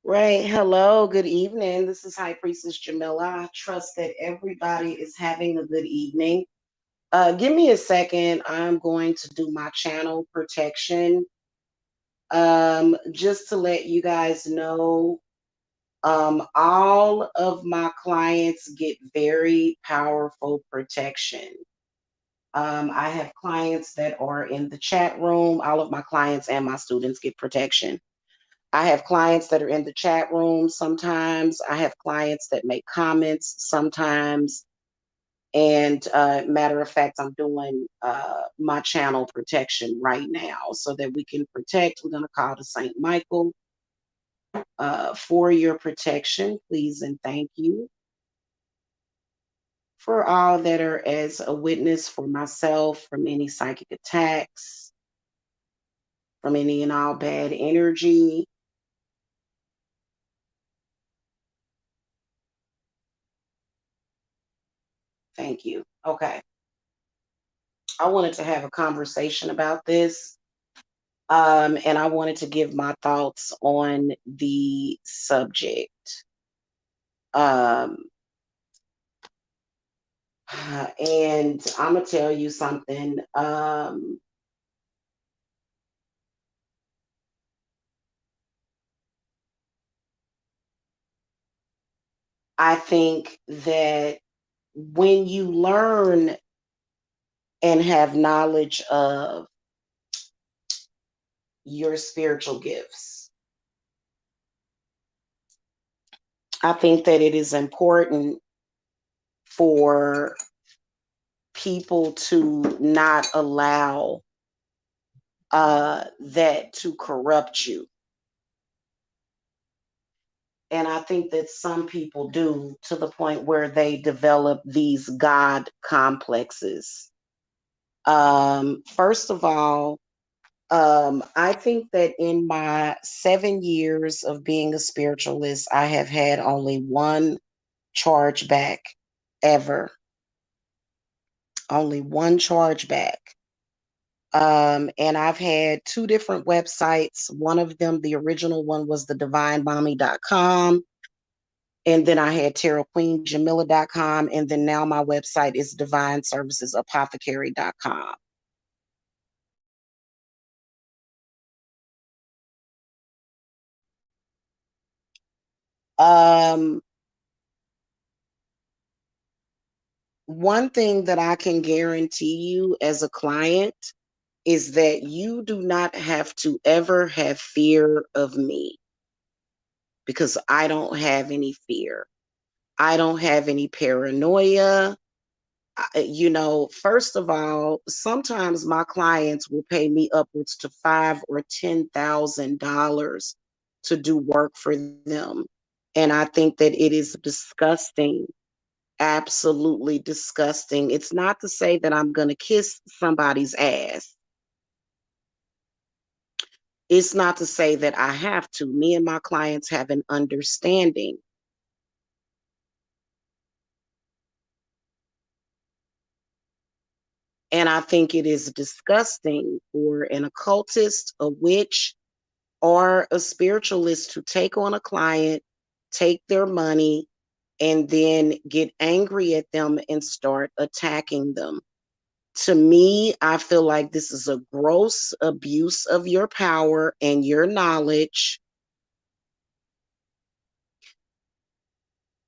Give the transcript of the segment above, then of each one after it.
Right. Hello. Good evening. This is High Priestess Jamila. I trust that everybody is having a good evening. Give me a second. I'm going to do my channel protection. Just to let you guys know, all of my clients get very powerful protection. I have clients that are in the chat room. All of my clients and my students get protection. I have clients that are in the chat room sometimes. I have clients that make comments sometimes. And matter of fact, I'm doing my channel protection right now so that we can protect. We're going to call to St. Michael for your protection, please and thank you. For all that are as a witness for myself from any psychic attacks, from any and all bad energy. Thank you. Okay. I wanted to have a conversation about this. And I wanted to give my thoughts on the subject. Um, and I'm going to tell you something. I think that when you learn and have knowledge of your spiritual gifts, I think that it is important for people to not allow that to corrupt you. And I think that some people do to the point where they develop these God complexes. First of all, I think that in my 7 years of being a spiritualist, I have had only one chargeback ever. Only one chargeback. And I've had two different websites. One of them, the original one, was the divinemommy.com. And then I had tarotqueenjamila.com. And then now my website is divineservicesapothecary.com. Um, One thing that I can guarantee you as a client is that you do not have to ever have fear of me because I don't have any fear. I don't have any paranoia. First of all, sometimes my clients will pay me upwards to $5,000 or $10,000 to do work for them. And I think that it is disgusting, absolutely disgusting. It's not to say that I'm going to kiss somebody's ass. It's not to say that I have to. Me and my clients have an understanding. And I think it is disgusting for an occultist, a witch, or a spiritualist to take on a client, take their money, and then get angry at them and start attacking them. To me, I feel like this is a gross abuse of your power and your knowledge.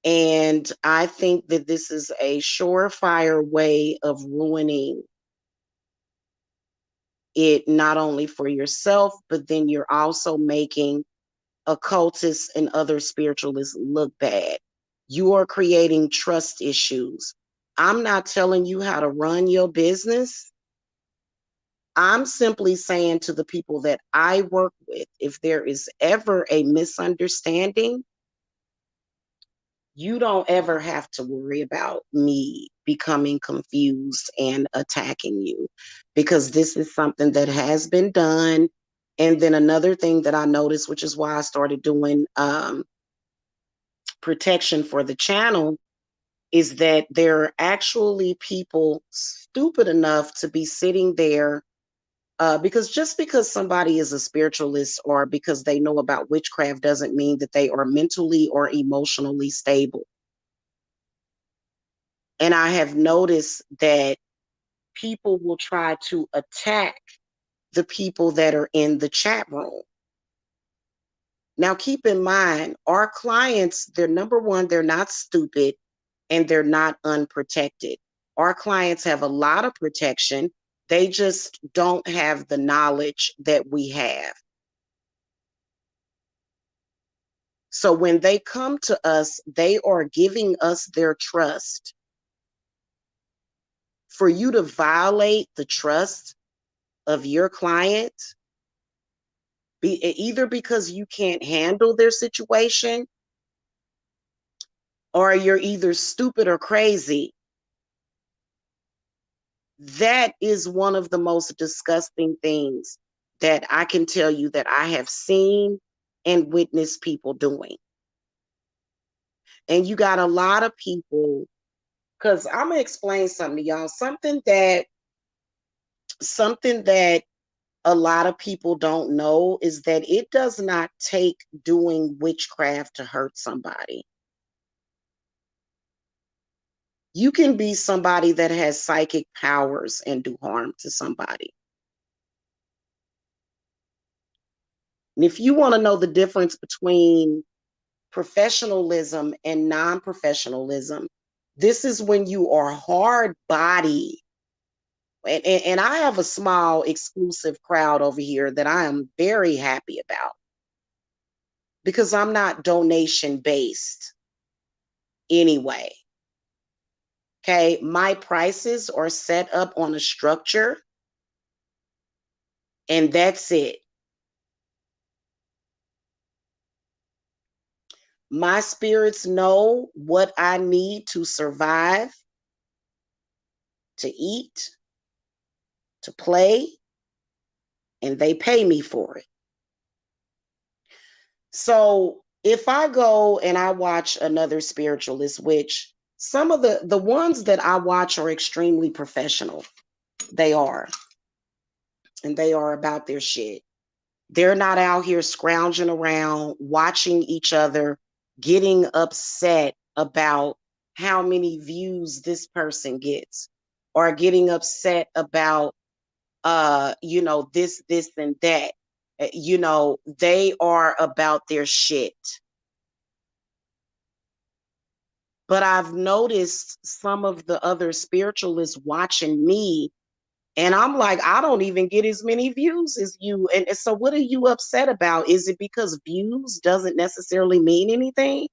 And I think that this is a surefire way of ruining it, not only for yourself, but then you're also making occultists and other spiritualists look bad. You are creating trust issues. I'm not telling you how to run your business. I'm simply saying to the people that I work with, if there is ever a misunderstanding, you don't ever have to worry about me becoming confused and attacking you because this is something that has been done. And then another thing that I noticed, which is why I started doing protection for the channel, is that there are actually people stupid enough to be sitting there Because just because somebody is a spiritualist or because they know about witchcraft doesn't mean that they are mentally or emotionally stable. And I have noticed that people will try to attack the people that are in the chat room. Now, keep in mind, our clients, they're number one, they're not stupid and they're not unprotected. Our clients have a lot of protection. They just don't have the knowledge that we have. So when they come to us, they are giving us their trust. For you to violate the trust of your client, either because you can't handle their situation or you're either stupid or crazy, that is one of the most disgusting things that I can tell you that I have seen and witnessed people doing. And you got a lot of people, because I'm gonna explain something to y'all, something that a lot of people don't know is that it does not take doing witchcraft to hurt somebody. You can be somebody that has psychic powers and do harm to somebody. And if you want to know the difference between professionalism and non-professionalism, this is when you are hard body. And I have a small exclusive crowd over here that I am very happy about because I'm not donation based anyway. Okay, my prices are set up on a structure and that's it. My spirits know what I need to survive, to eat, to play, and they pay me for it. So if I go and I watch another spiritualist, which some of the ones that I watch are extremely professional, they are, and they are about their shit. They're not out here scrounging around, watching each other, getting upset about how many views this person gets, or getting upset about this and that. They are about their shit. But I've noticed some of the other spiritualists watching me, and I'm like, I don't even get as many views as you. And so what are you upset about? Is it because views doesn't necessarily mean anything?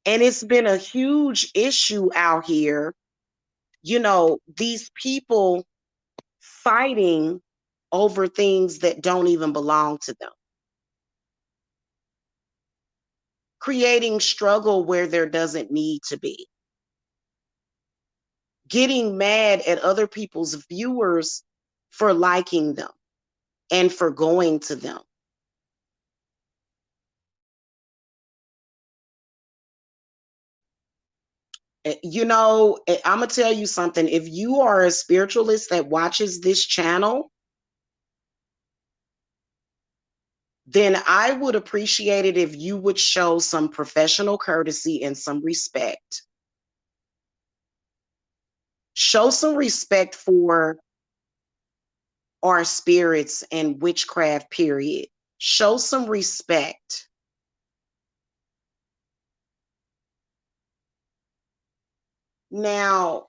And it's been a huge issue out here, these people fighting over things that don't even belong to them, creating struggle where there doesn't need to be, getting mad at other people's viewers for liking them and for going to them. I'm going to tell you something. If you are a spiritualist that watches this channel, then I would appreciate it if you would show some professional courtesy and some respect. Show some respect for our spirits and witchcraft, period. Show some respect. Now,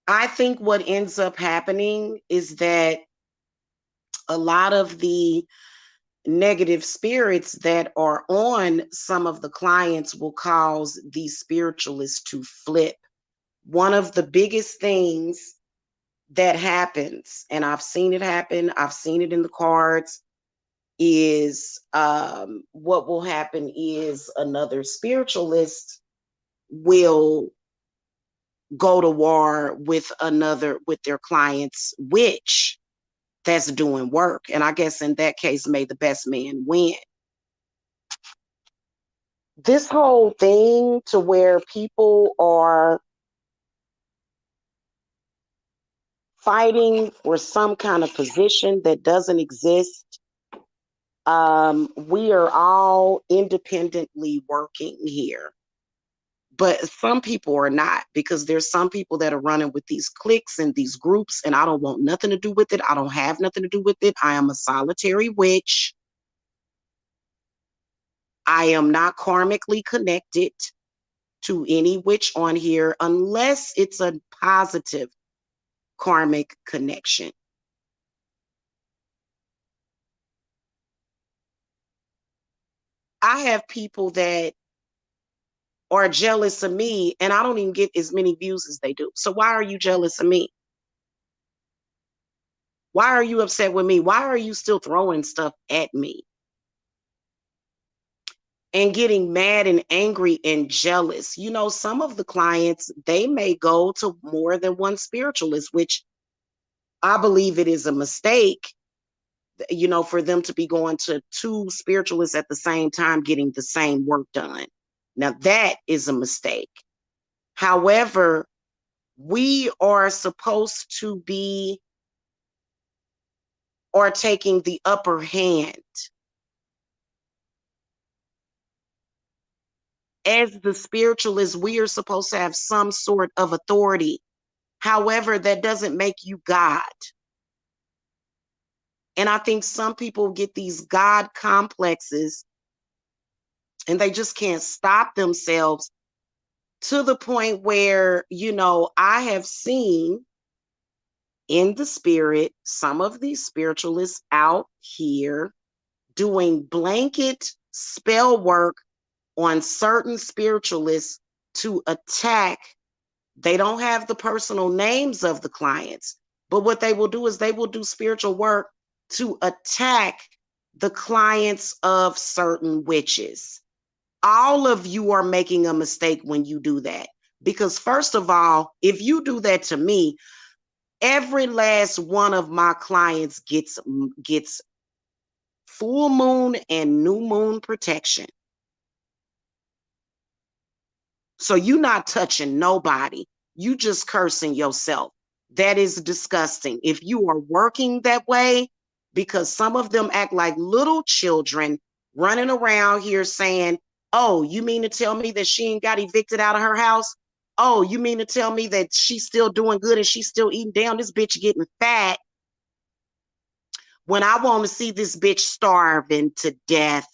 I think what ends up happening is that a lot of the negative spirits that are on some of the clients will cause these spiritualists to flip. One of the biggest things that happens, and I've seen it happen, I've seen it in the cards, is what will happen is another spiritualist will go to war with their client's witch that's doing work. And I guess in that case, may the best man win. This whole thing to where people are fighting for some kind of position that doesn't exist. We are all independently working here. But some people are not, because there's some people that are running with these cliques and these groups, and I don't want nothing to do with it. I don't have nothing to do with it. I am a solitary witch. I am not karmically connected to any witch on here unless it's a positive karmic connection. I have people that are jealous of me, and I don't even get as many views as they do. So why are you jealous of me? Why are you upset with me? Why are you still throwing stuff at me and getting mad and angry and jealous? You know, some of the clients, they may go to more than one spiritualist, which I believe it is a mistake, you know, for them to be going to two spiritualists at the same time getting the same work done. Now, that is a mistake. However, we are supposed to be, or taking the upper hand. As the spiritualists, we are supposed to have some sort of authority. However, that doesn't make you God. And I think some people get these God complexes and they just can't stop themselves, to the point where, you know, I have seen in the spirit some of these spiritualists out here doing blanket spell work on certain spiritualists to attack. They don't have the personal names of the clients, but what they will do is they will do spiritual work to attack the clients of certain witches. All of you are making a mistake when you do that. Because first of all, if you do that to me, every last one of my clients gets full moon and new moon protection. So you're not touching nobody. You just cursing yourself. That is disgusting. If you are working that way, because some of them act like little children running around here saying, oh, you mean to tell me that she ain't got evicted out of her house? Oh, you mean to tell me that she's still doing good and she's still eating down? This bitch getting fat, when I want to see this bitch starving to death.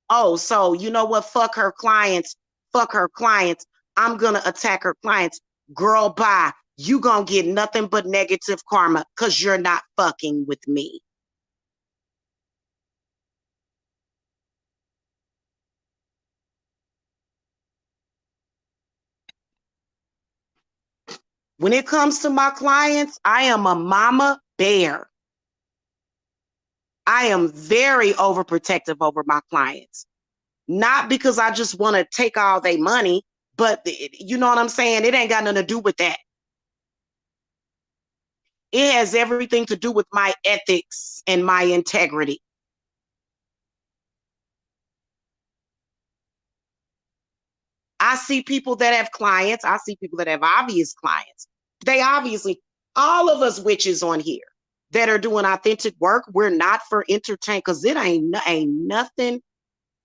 Oh, so you know what? Fuck her clients. Fuck her clients. I'm going to attack her clients. Girl, bye. You going to get nothing but negative karma because you're not fucking with me. When it comes to my clients, I am a mama bear. I am very overprotective over my clients. Not because I just want to take all their money, but you know what I'm saying? It ain't got nothing to do with that. It has everything to do with my ethics and my integrity. I see people that have clients. I see people that have obvious clients. They obviously, all of us witches on here that are doing authentic work, we're not for entertainment, because it ain't nothing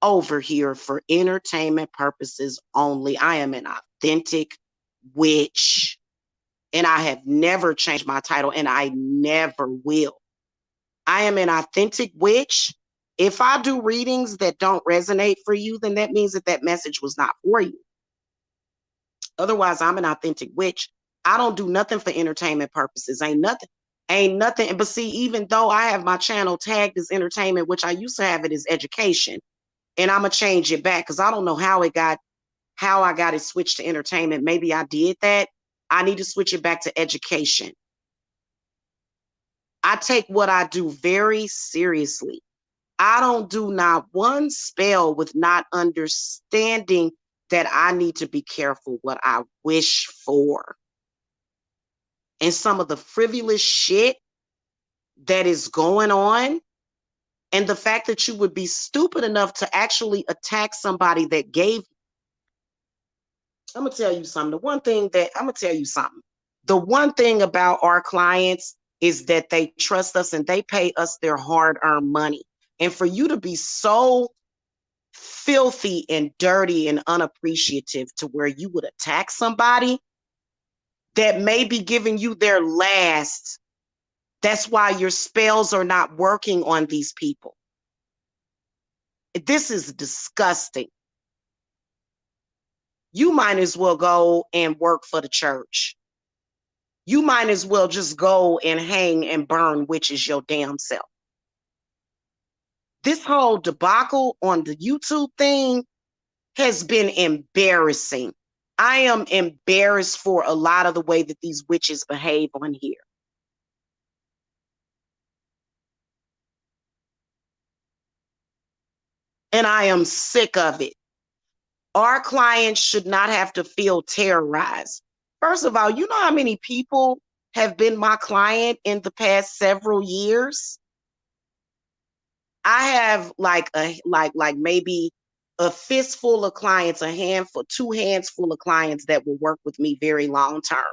over here for entertainment purposes only. I am an authentic witch, and I have never changed my title, and I never will. I am an authentic witch. If I do readings that don't resonate for you, then that means that that message was not for you. Otherwise, I'm an authentic witch. I don't do nothing for entertainment purposes. Ain't nothing. Ain't nothing. But see, even though I have my channel tagged as entertainment, which I used to have it as education, and I'm gonna change it back because I don't know how I got it switched to entertainment. Maybe I did that. I need to switch it back to education. I take what I do very seriously. I don't do not one spell with not understanding that I need to be careful what I wish for. And some of the frivolous shit that is going on, and the fact that you would be stupid enough to actually attack somebody that gave I'm gonna tell you something. The one thing about our clients is that they trust us and they pay us their hard-earned money. And for you to be so filthy and dirty and unappreciative to where you would attack somebody that may be giving you their last, that's why your spells are not working on these people. This is disgusting. You might as well go and work for the church. You might as well just go and hang and burn witches your damn self. This whole debacle on the YouTube thing has been embarrassing. I am embarrassed for a lot of the way that these witches behave on here. And I am sick of it. Our clients should not have to feel terrorized. First of all, you know how many people have been my client in the past several years? I have like maybe a fistful of clients, a handful, two hands full of clients that will work with me very long term,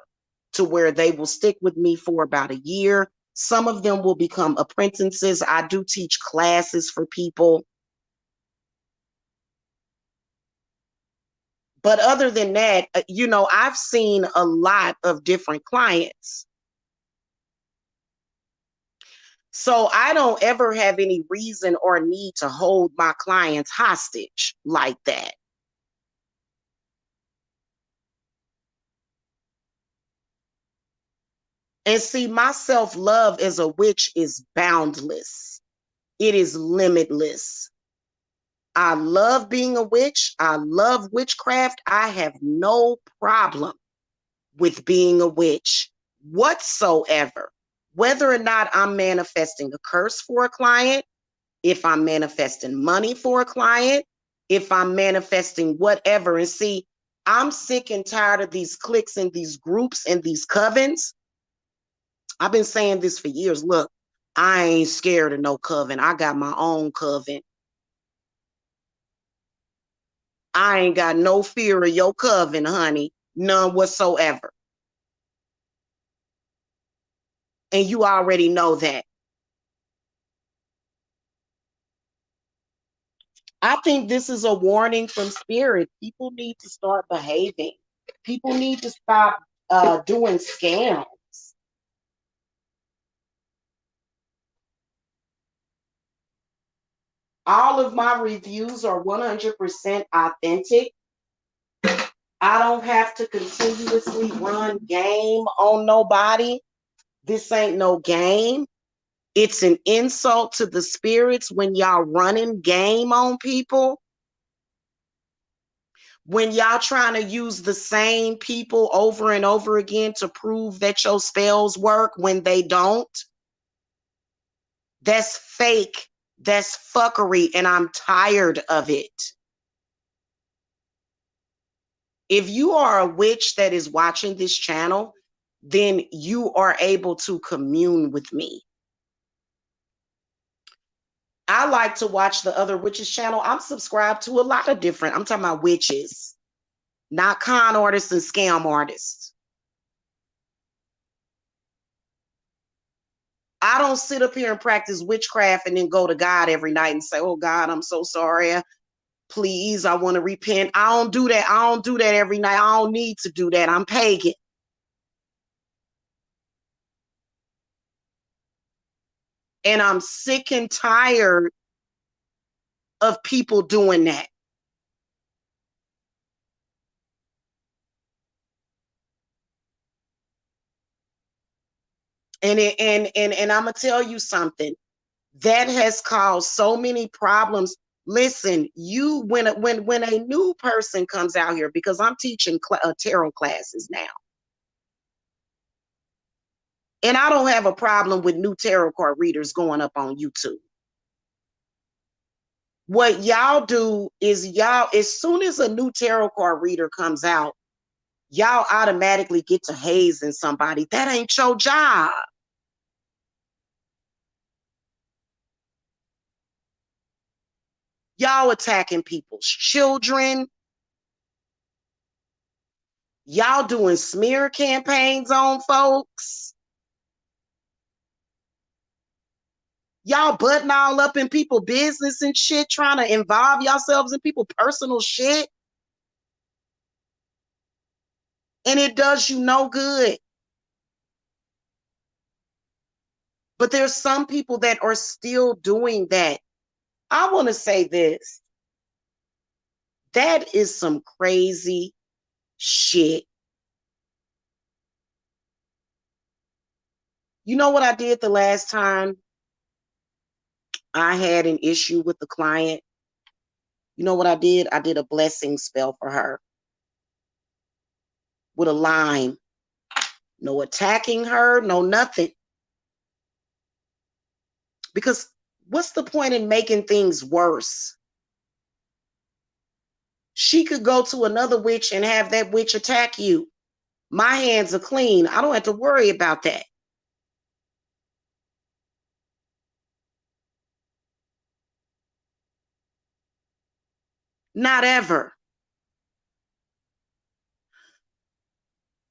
to where they will stick with me for about a year. Some of them will become apprentices. I do teach classes for people. But other than that, I've seen a lot of different clients. So I don't ever have any reason or need to hold my clients hostage like that. And see, my self-love as a witch is boundless. It is limitless. I love being a witch. I love witchcraft. I have no problem with being a witch whatsoever. Whether or not I'm manifesting a curse for a client, if I'm manifesting money for a client, if I'm manifesting whatever. And see, I'm sick and tired of these cliques and these groups and these covens. I've been saying this for years. Look, I ain't scared of no coven. I got my own coven. I ain't got no fear of your coven, honey. None whatsoever. And you already know that. I think this is a warning from spirit. People need to start behaving. People need to stop doing scams. All of my reviews are 100% authentic. I don't have to continuously run game on nobody. This ain't no game. It's an insult to the spirits when y'all running game on people. When y'all trying to use the same people over and over again to prove that your spells work when they don't. That's fake. That's fuckery, and I'm tired of it. If you are a witch that is watching this channel, then you are able to commune with me. I like to watch the other witches channel. I'm subscribed to a lot of different, I'm talking about witches, not con artists and scam artists. I don't sit up here and practice witchcraft and then go to God every night and say, oh God, I'm so sorry. Please, I want to repent. I don't do that. I don't do that every night. I don't need to do that. I'm pagan. And I'm sick and tired of people doing that. And I'm gonna tell you something that has caused so many problems. Listen, when a new person comes out here, because I'm teaching tarot classes now, and I don't have a problem with new tarot card readers going up on YouTube. What y'all do is y'all, as soon as a new tarot card reader comes out, y'all automatically get to hazing somebody. That ain't your job. Y'all attacking people's children. Y'all doing smear campaigns on folks. Y'all butting all up in people's business and shit, trying to involve yourselves in people's personal shit. And it does you no good. But there's some people that are still doing that. I want to say this. That is some crazy shit. You know what I did the last time I had an issue with the client? You know what I did? I did a blessing spell for her with a lime. No attacking her, no nothing. Because what's the point in making things worse? She could go to another witch and have that witch attack you. My hands are clean. I don't have to worry about that. Not ever.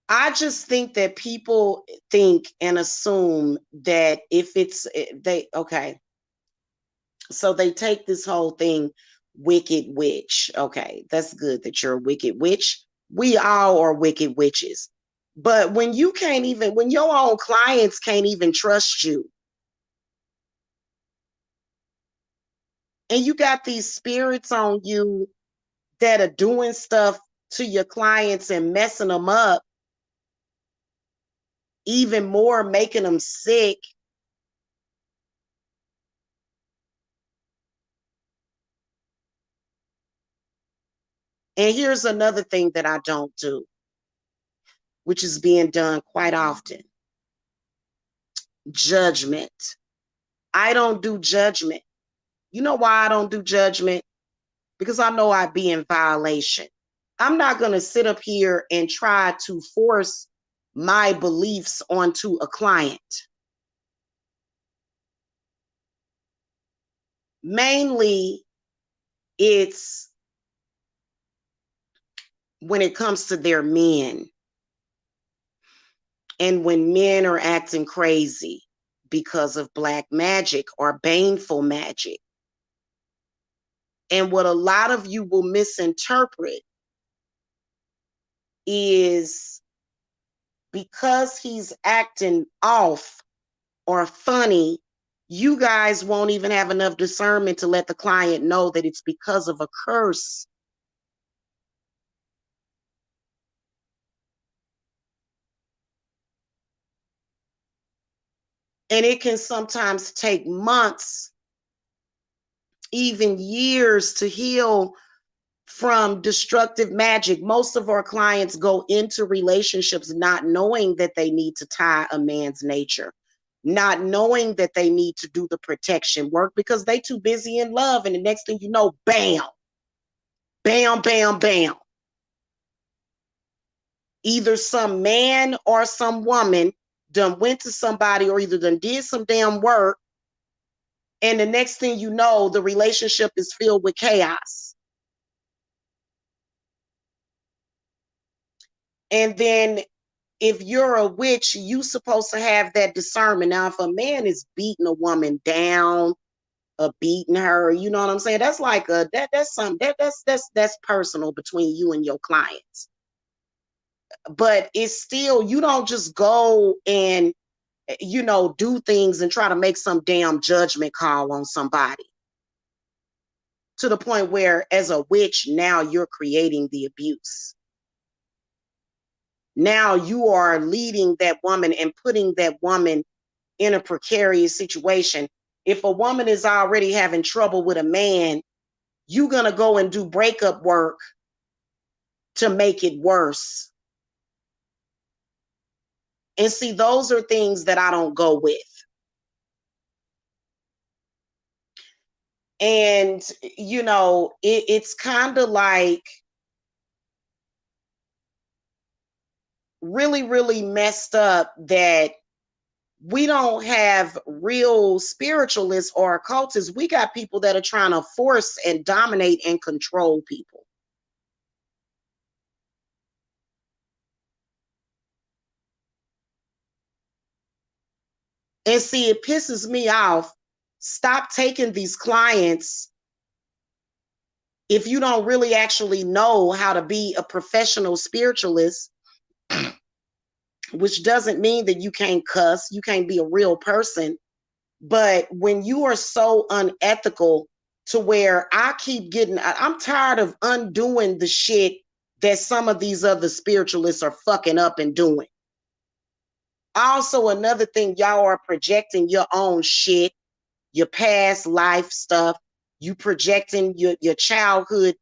I just think that people think and assume that if it's okay. So they take this whole thing, wicked witch. Okay, that's good that you're a wicked witch. We all are wicked witches. But when you can't even, when your own clients can't even trust you, and you got these spirits on you that are doing stuff to your clients and messing them up, even more making them sick. And here's another thing that I don't do, which is being done quite often. Judgment. I don't do judgment. You know why I don't do judgment? Because I know I'd be in violation. I'm not going to sit up here and try to force my beliefs onto a client. Mainly, it's when it comes to their men. And when men are acting crazy because of black magic or baneful magic. And what a lot of you will misinterpret is because he's acting off or funny, you guys won't even have enough discernment to let the client know that it's because of a curse. And it can sometimes take months, even years to heal from destructive magic. Most of our clients go into relationships not knowing that they need to tie a man's nature, not knowing that they need to do the protection work because they too busy in love. And the next thing you know, bam, bam, bam, bam. Either some man or some woman done went to somebody or either done did some damn work. And the next thing you know, the relationship is filled with chaos. And then if you're a witch, you supposed to have that discernment. Now, if a man is beating a woman down, or beating her, you know what I'm saying? That's like that's something that's personal between you and your clients. But it's still, you don't just go and do things and try to make some damn judgment call on somebody to the point where, as a witch, now you're creating the abuse. Now you are leading that woman and putting that woman in a precarious situation. If a woman is already having trouble with a man, you're going to go and do breakup work to make it worse. And see, those are things that I don't go with. And, it's kind of like really, really messed up that we don't have real spiritualists or occultists. We got people that are trying to force and dominate and control people. And see, it pisses me off. Stop taking these clients if you don't really actually know how to be a professional spiritualist, which doesn't mean that you can't cuss, you can't be a real person. But when you are so unethical to where I'm tired of undoing the shit that some of these other spiritualists are fucking up and doing. Also, another thing, y'all are projecting your own shit, your past life stuff. You projecting your childhood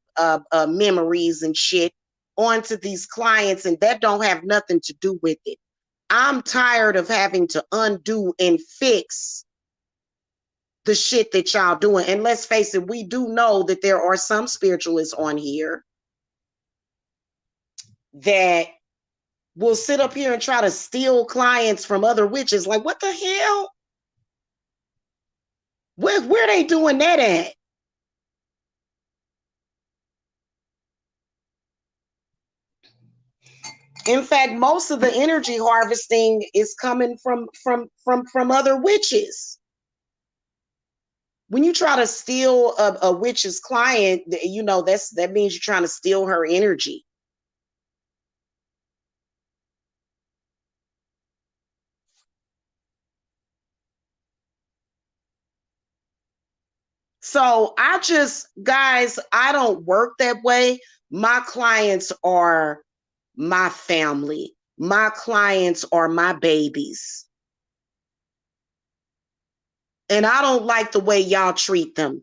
memories and shit onto these clients, and that don't have nothing to do with it. I'm tired of having to undo and fix the shit that y'all doing. And let's face it, we do know that there are some spiritualists on here that will sit up here and try to steal clients from other witches. Like, what the hell? Where they doing that at? In fact, most of the energy harvesting is coming from other witches. When you try to steal a witch's client, you know that means you're trying to steal her energy. So guys, I don't work that way. My clients are my family. My clients are my babies. And I don't like the way y'all treat them.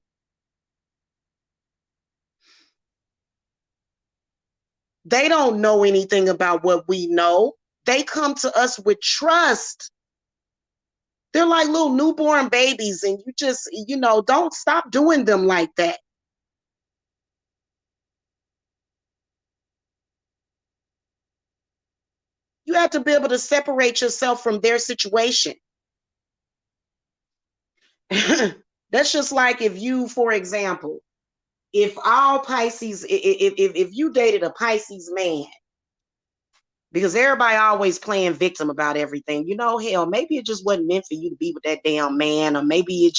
They don't know anything about what we know. They come to us with trust. They're like little newborn babies, and you just, don't stop doing them like that. You have to be able to separate yourself from their situation. That's just like if you, for example, if all Pisces, if you dated a Pisces man, because everybody always playing victim about everything, hell, maybe it just wasn't meant for you to be with that damn man, or maybe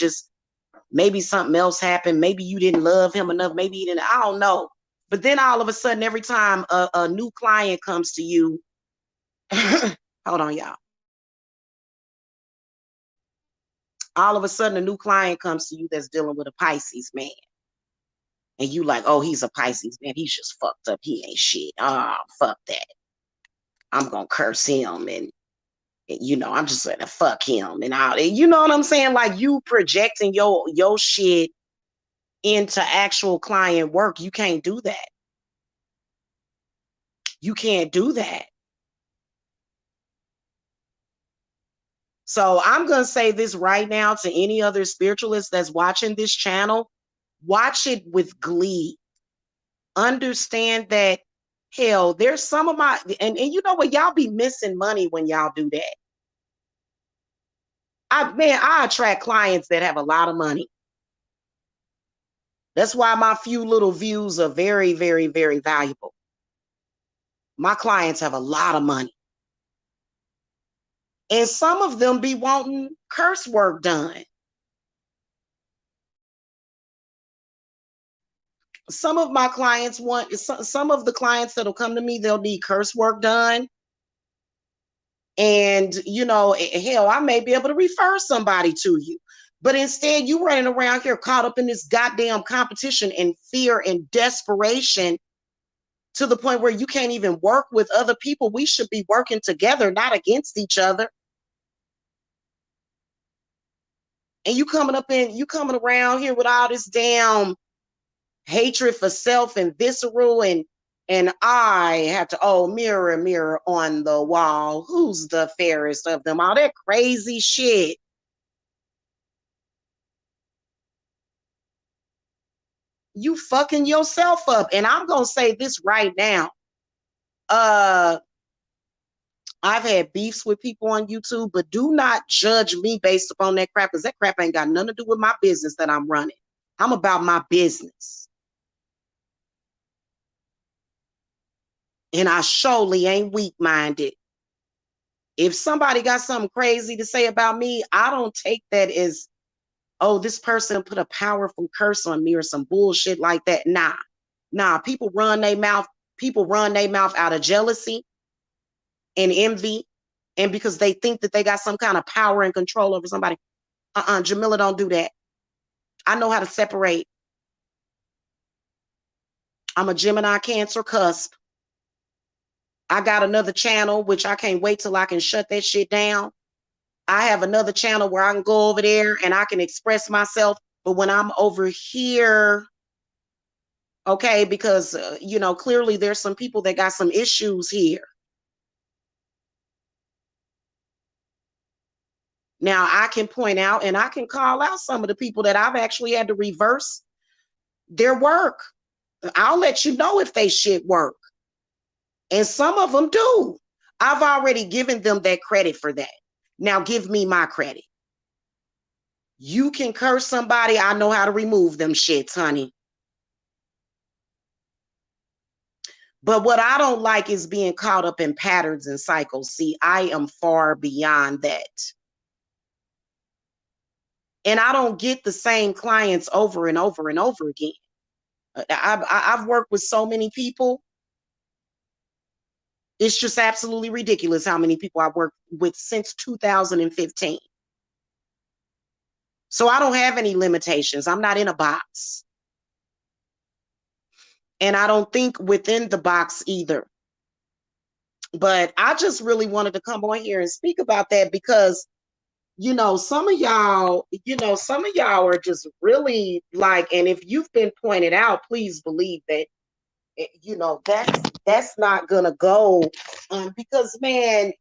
something else happened. Maybe you didn't love him enough. Maybe you didn't, I don't know. But then all of a sudden, every time a new client comes to you, hold on, y'all. All of a sudden, a new client comes to you that's dealing with a Pisces man. And you like, oh, he's a Pisces man. He's just fucked up. He ain't shit. Oh, fuck that. I'm going to curse him. And I'm just going to fuck him. And all. You know what I'm saying? Like, you projecting your shit into actual client work. You can't do that. You can't do that. So I'm going to say this right now to any other spiritualist that's watching this channel. Watch it with glee. Understand that, hell, there's some of my, and you know what, y'all be missing money when y'all do that. I attract clients that have a lot of money. That's why my few little views are very, very, very valuable. My clients have a lot of money. And some of them be wanting curse work done. Some of my clients some of the clients that'll come to me, they'll need curse work done. And, hell, I may be able to refer somebody to you. But instead, you running around here caught up in this goddamn competition and fear and desperation to the point where you can't even work with other people. We should be working together, not against each other. And you coming around here with all this damn hatred for self and visceral and I have to, oh, mirror, mirror on the wall, who's the fairest of them? All that crazy shit. You fucking yourself up. And I'm going to say this right now. I've had beefs with people on YouTube, but do not judge me based upon that crap, because that crap ain't got nothing to do with my business that I'm running. I'm about my business. And I surely ain't weak-minded. If somebody got something crazy to say about me, I don't take that as, oh, this person put a powerful curse on me or some bullshit like that. Nah, people run their mouth. People run their mouth out of jealousy and envy, and because they think that they got some kind of power and control over somebody. Jamila, don't do that. I know how to separate. I'm a Gemini Cancer cusp. I got another channel, which I can't wait till I can shut that shit down. I have another channel where I can go over there and I can express myself. But when I'm over here, okay, because, clearly there's some people that got some issues here. Now, I can point out and I can call out some of the people that I've actually had to reverse their work. I'll let you know if they shit work. And some of them do. I've already given them that credit for that. Now give me my credit. You can curse somebody. I know how to remove them shits, honey. But what I don't like is being caught up in patterns and cycles. See, I am far beyond that. And I don't get the same clients over and over and over again. I've worked with so many people. It's just absolutely ridiculous how many people I've worked with since 2015. So I don't have any limitations. I'm not in a box. And I don't think within the box either. But I just really wanted to come on here and speak about that because, some of y'all are just really like, and if you've been pointed out, please believe that, that's not going to go because, man,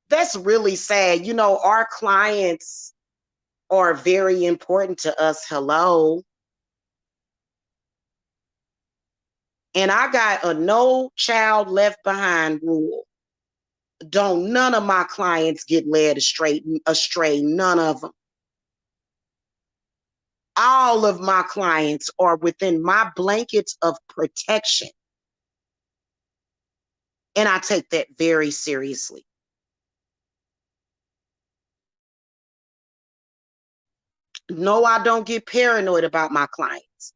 that's really sad. Our clients are very important to us. Hello. And I got a no child left behind rule. Don't none of my clients get led astray, none of them. All of my clients are within my blankets of protection. And I take that very seriously. No, I don't get paranoid about my clients.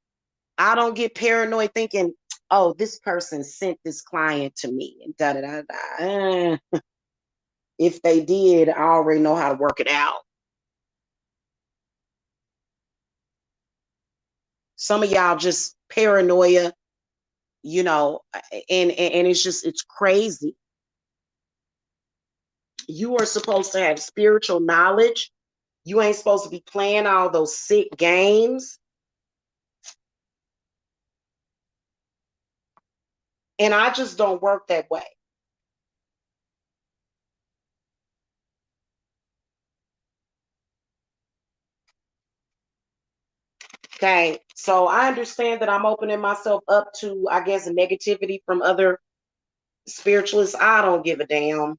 I don't get paranoid thinking, oh, this person sent this client to me and da da da da. If they did, I already know how to work it out. Some of y'all just paranoia, and it's crazy. You are supposed to have spiritual knowledge. You ain't supposed to be playing all those sick games. And I just don't work that way. Okay. So I understand that I'm opening myself up to, I guess, negativity from other spiritualists. I don't give a damn.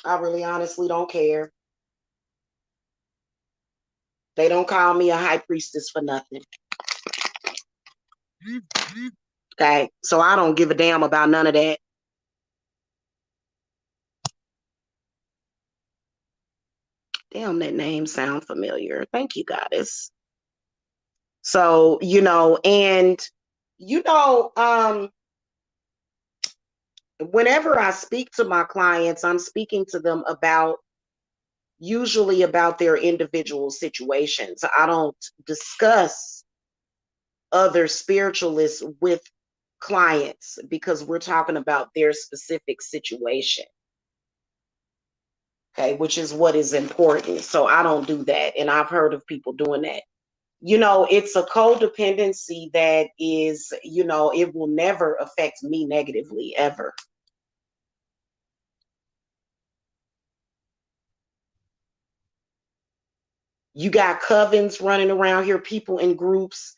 I really honestly don't care. They don't call me a high priestess for nothing. Okay. So I don't give a damn about none of that. Damn, that name sound familiar. Thank you, goddess. So, and whenever I speak to my clients, I'm speaking to them usually about their individual situations. I don't discuss other spiritualists with clients because we're talking about their specific situation. Okay, which is what is important. So I don't do that. And I've heard of people doing that. It's a codependency that is, it will never affect me negatively ever. You got covens running around here, people in groups,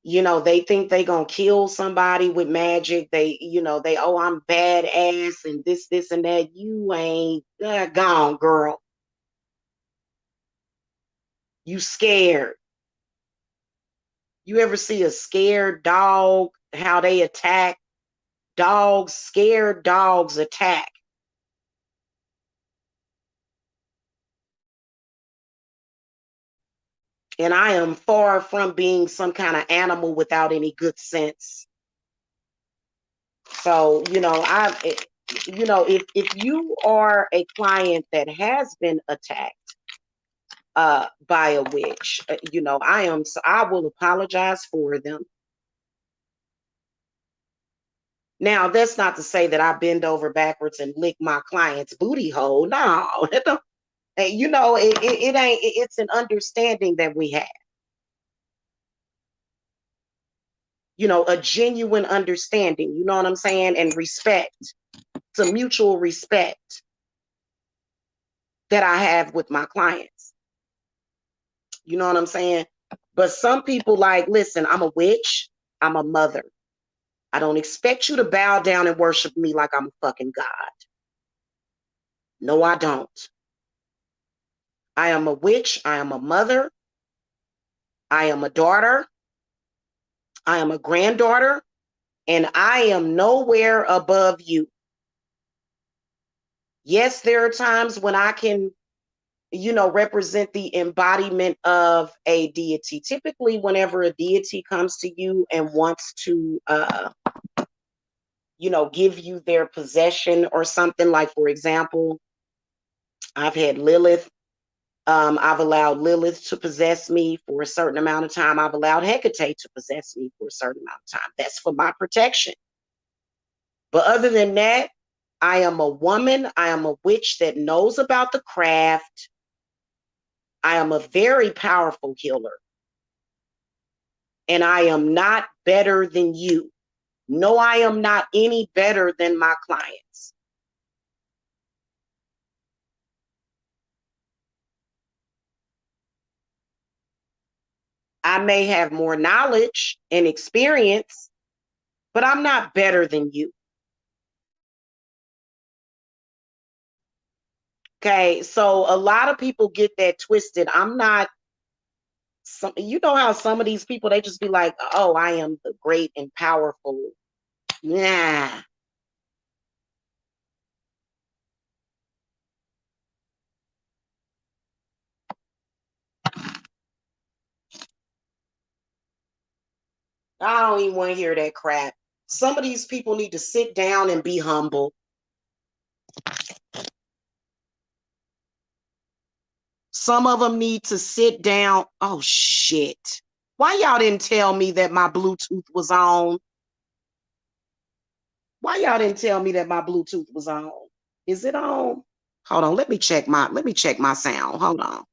they think they gonna kill somebody with magic. Oh, I'm badass and this, and that. You ain't gone, girl. You scared. You ever see a scared dog, how they attack? Scared dogs attack. And I am far from being some kind of animal without any good sense. So, if you are a client that has been attacked by a witch, I will apologize for them. Now, that's not to say that I bend over backwards and lick my client's booty hole. No, it ain't. It's an understanding that we have. A genuine understanding. You know what I'm saying? And respect. It's a mutual respect that I have with my clients. You know what I'm saying? But some people like, listen, I'm a witch. I'm a mother. I don't expect you to bow down and worship me like I'm a fucking God. No, I don't. I am a witch. I am a mother. I am a daughter. I am a granddaughter. And I am nowhere above you. Yes, there are times when I can, represent the embodiment of a deity. Typically, whenever a deity comes to you and wants to, give you their possession or something, like, for example, I've had Lilith. I've allowed Lilith to possess me for a certain amount of time. I've allowed Hecate to possess me for a certain amount of time. That's for my protection. But other than that, I am a woman. I am a witch that knows about the craft. I am a very powerful healer. And I am not better than you. No, I am not any better than my clients. I may have more knowledge and experience, but I'm not better than you. Okay, so a lot of people get that twisted. I'm not how some of these people, they just be like, oh, I am the great and powerful. Nah. I don't even want to hear that crap. Some of these people need to sit down and be humble. Some of them need to sit down. Oh, shit. Why y'all didn't tell me that my Bluetooth was on? Why y'all didn't tell me that my Bluetooth was on? Is it on? Hold on. Let me check my sound. Hold on.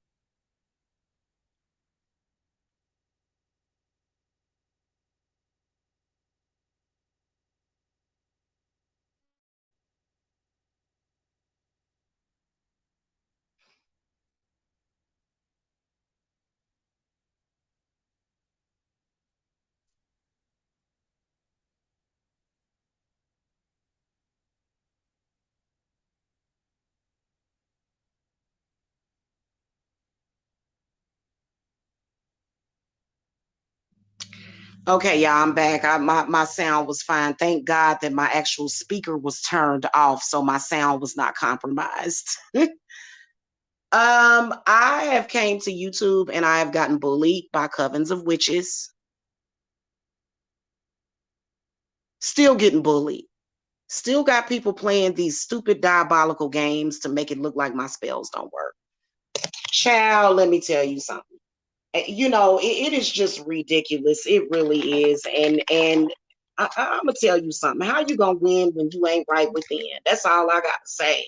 Okay, yeah, I'm back. My sound was fine. Thank God that my actual speaker was turned off, so my sound was not compromised. I have came to YouTube and I have gotten bullied by covens of witches. Still getting bullied. Still got people playing these stupid diabolical games to make it look like my spells don't work. Child, let me tell you something. It is just ridiculous. It really is. And I'm gonna tell you something. How you gonna win when you ain't right within? That's all I got to say.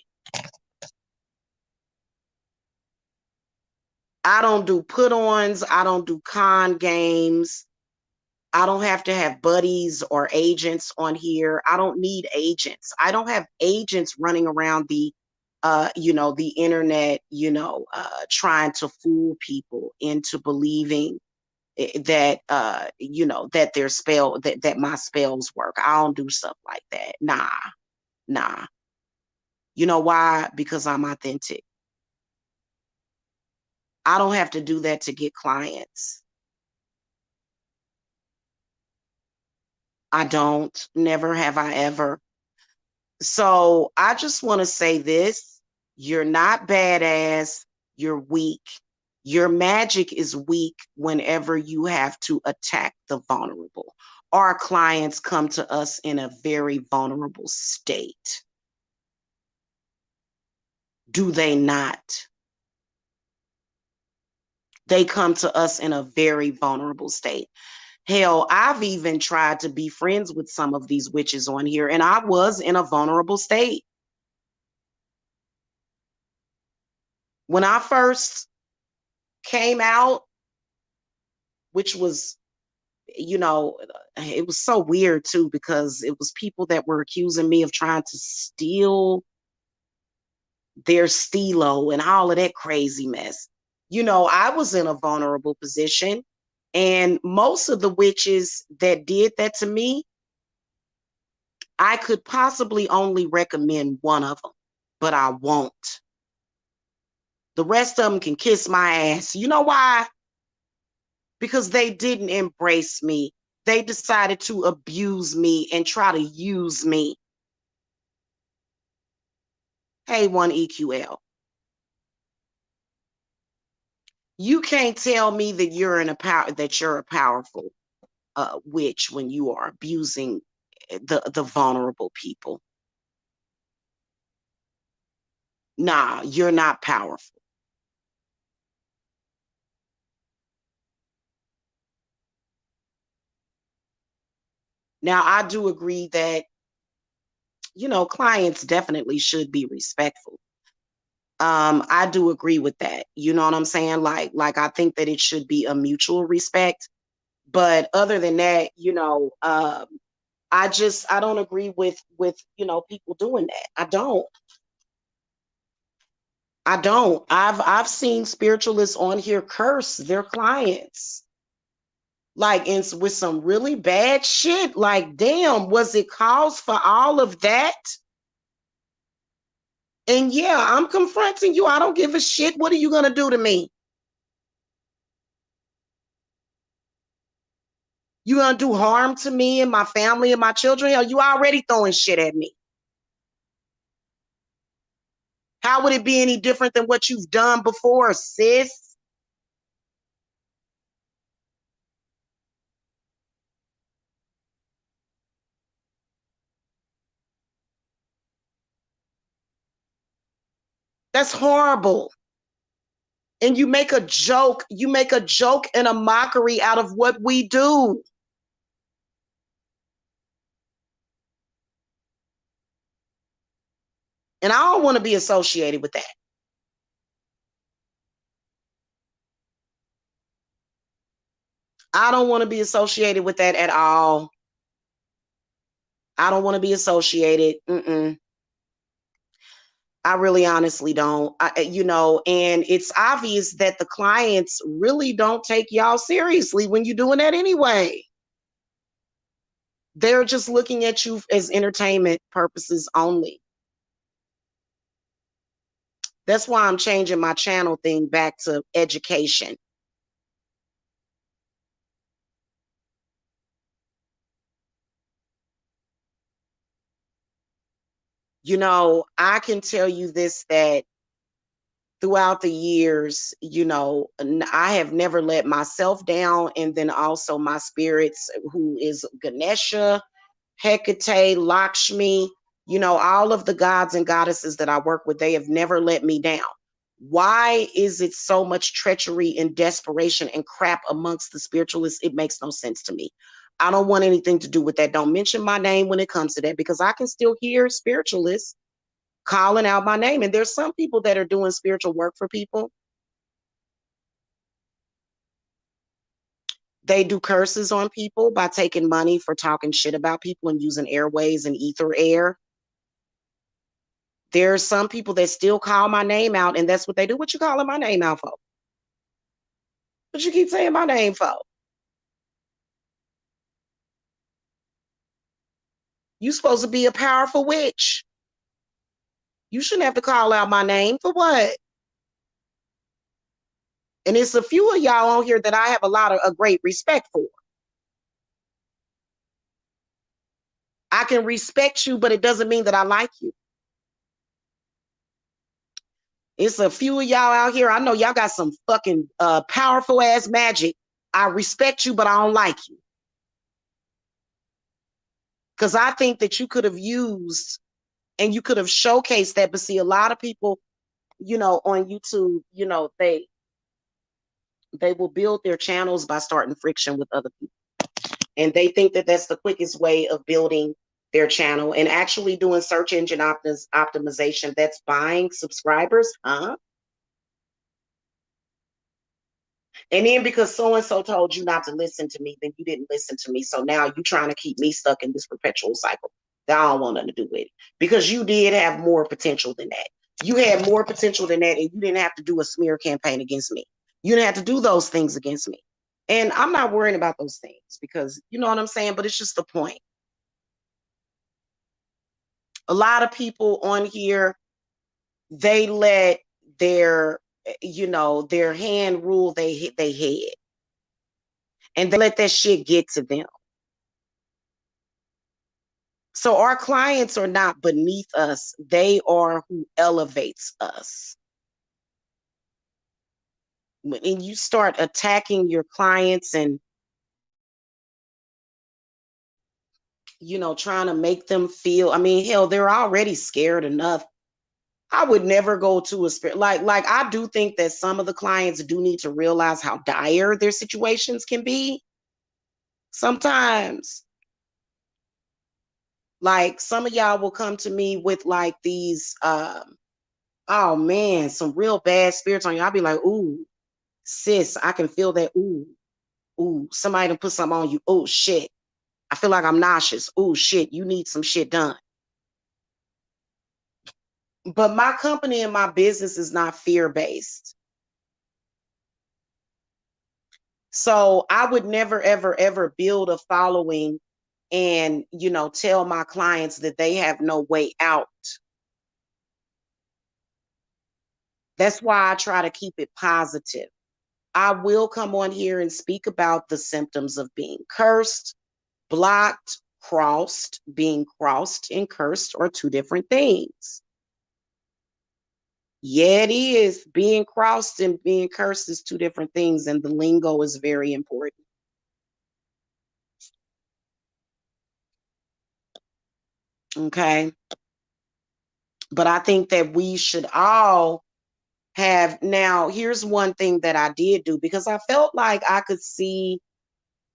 I don't do put-ons. I don't do con games. I don't have to have buddies or agents on here. I don't need agents. I don't have agents running around the internet, trying to fool people into believing that their that my spells work. I don't do stuff like that. Nah. You know why? Because I'm authentic. I don't have to do that to get clients. I don't. Never have I ever. So I just want to say this. You're not badass. You're weak. Your magic is weak whenever you have to attack the vulnerable. Our clients come to us in a very vulnerable state. Do they not? They come to us in a very vulnerable state. Hell, I've even tried to be friends with some of these witches on here, and I was in a vulnerable state. When I first came out, which was, it was so weird too, because it was people that were accusing me of trying to steal their stilo and all of that crazy mess. I was in a vulnerable position, and most of the witches that did that to me, I could possibly only recommend one of them, but I won't. The rest of them can kiss my ass. You know why? Because they didn't embrace me. They decided to abuse me and try to use me. Hey, 1EQL. You can't tell me that you're a powerful witch when you are abusing the vulnerable people. Nah, you're not powerful. Now, I do agree that, clients definitely should be respectful. I do agree with that. You know what I'm saying? Like I think that it should be a mutual respect. But other than that, I don't agree with people doing that. I don't. I don't. I've seen spiritualists on here curse their clients. Like with some really bad shit. Like, damn, was it cause for all of that? And yeah, I'm confronting you. I don't give a shit. What are you gonna do to me? You gonna do harm to me and my family and my children? Hell, you already throwing shit at me. How would it be any different than what you've done before, sis? That's horrible. And you make a joke and a mockery out of what we do. And I don't want to be associated with that. I don't want to be associated with that at all. I don't want to be associated. Mm-mm. I really honestly don't. And it's obvious that the clients really don't take y'all seriously when you're doing that anyway. They're just looking at you as entertainment purposes only. That's why I'm changing my channel thing back to education. I can tell you this, that throughout the years, I have never let myself down. And then also my spirits, who is Ganesha, Hecate, Lakshmi, all of the gods and goddesses that I work with, they have never let me down. Why is it so much treachery and desperation and crap amongst the spiritualists? It makes no sense to me. I don't want anything to do with that. Don't mention my name when it comes to that, because I can still hear spiritualists calling out my name. And there's some people that are doing spiritual work for people. They do curses on people by taking money for talking shit about people and using airways and ether air. There's some people that still call my name out, and that's what they do. What you calling my name out for? What you keep saying my name for? You supposed to be a powerful witch. You shouldn't have to call out my name for what? And it's a few of y'all on here that I have a lot of a great respect for. I can respect you, but it doesn't mean that I like you. It's a few of y'all out here. I know y'all got some fucking powerful ass magic. I respect you, but I don't like you. Because I think that you could have used and you could have showcased that. But see, a lot of people, on YouTube, they will build their channels by starting friction with other people. And they think that that's the quickest way of building their channel and actually doing search engine optimization. That's buying subscribers, huh? And then because so-and-so told you not to listen to me, then you didn't listen to me. So now you're trying to keep me stuck in this perpetual cycle. That I don't want nothing to do with it. Because you did have more potential than that. You had more potential than that, and you didn't have to do a smear campaign against me. You didn't have to do those things against me. And I'm not worrying about those things because you know what I'm saying, but it's just the point. A lot of people on here, they let their their hand rule they head, and they let that shit get to them. So our clients are not beneath us, they are who elevates us. When you start attacking your clients and trying to make them feel, I mean, hell, they're already scared enough. I would never go to a spirit like I do think that some of the clients do need to realize how dire their situations can be sometimes. Like some of y'all will come to me with like these oh man, some real bad spirits on you. I'll be like, ooh, sis, I can feel that. Ooh, somebody done put something on you. Oh shit. I feel like I'm nauseous. Oh shit, you need some shit done. But my company and my business is not fear-based. So I would never, ever, ever build a following and, tell my clients that they have no way out. That's why I try to keep it positive. I will come on here and speak about the symptoms of being cursed, blocked, crossed. Being crossed and cursed are two different things. Yeah, it is. Being crossed and being cursed is two different things, and the lingo is very important. Okay. But I think that we should all have. Now, here's one thing that I did do because I felt like I could see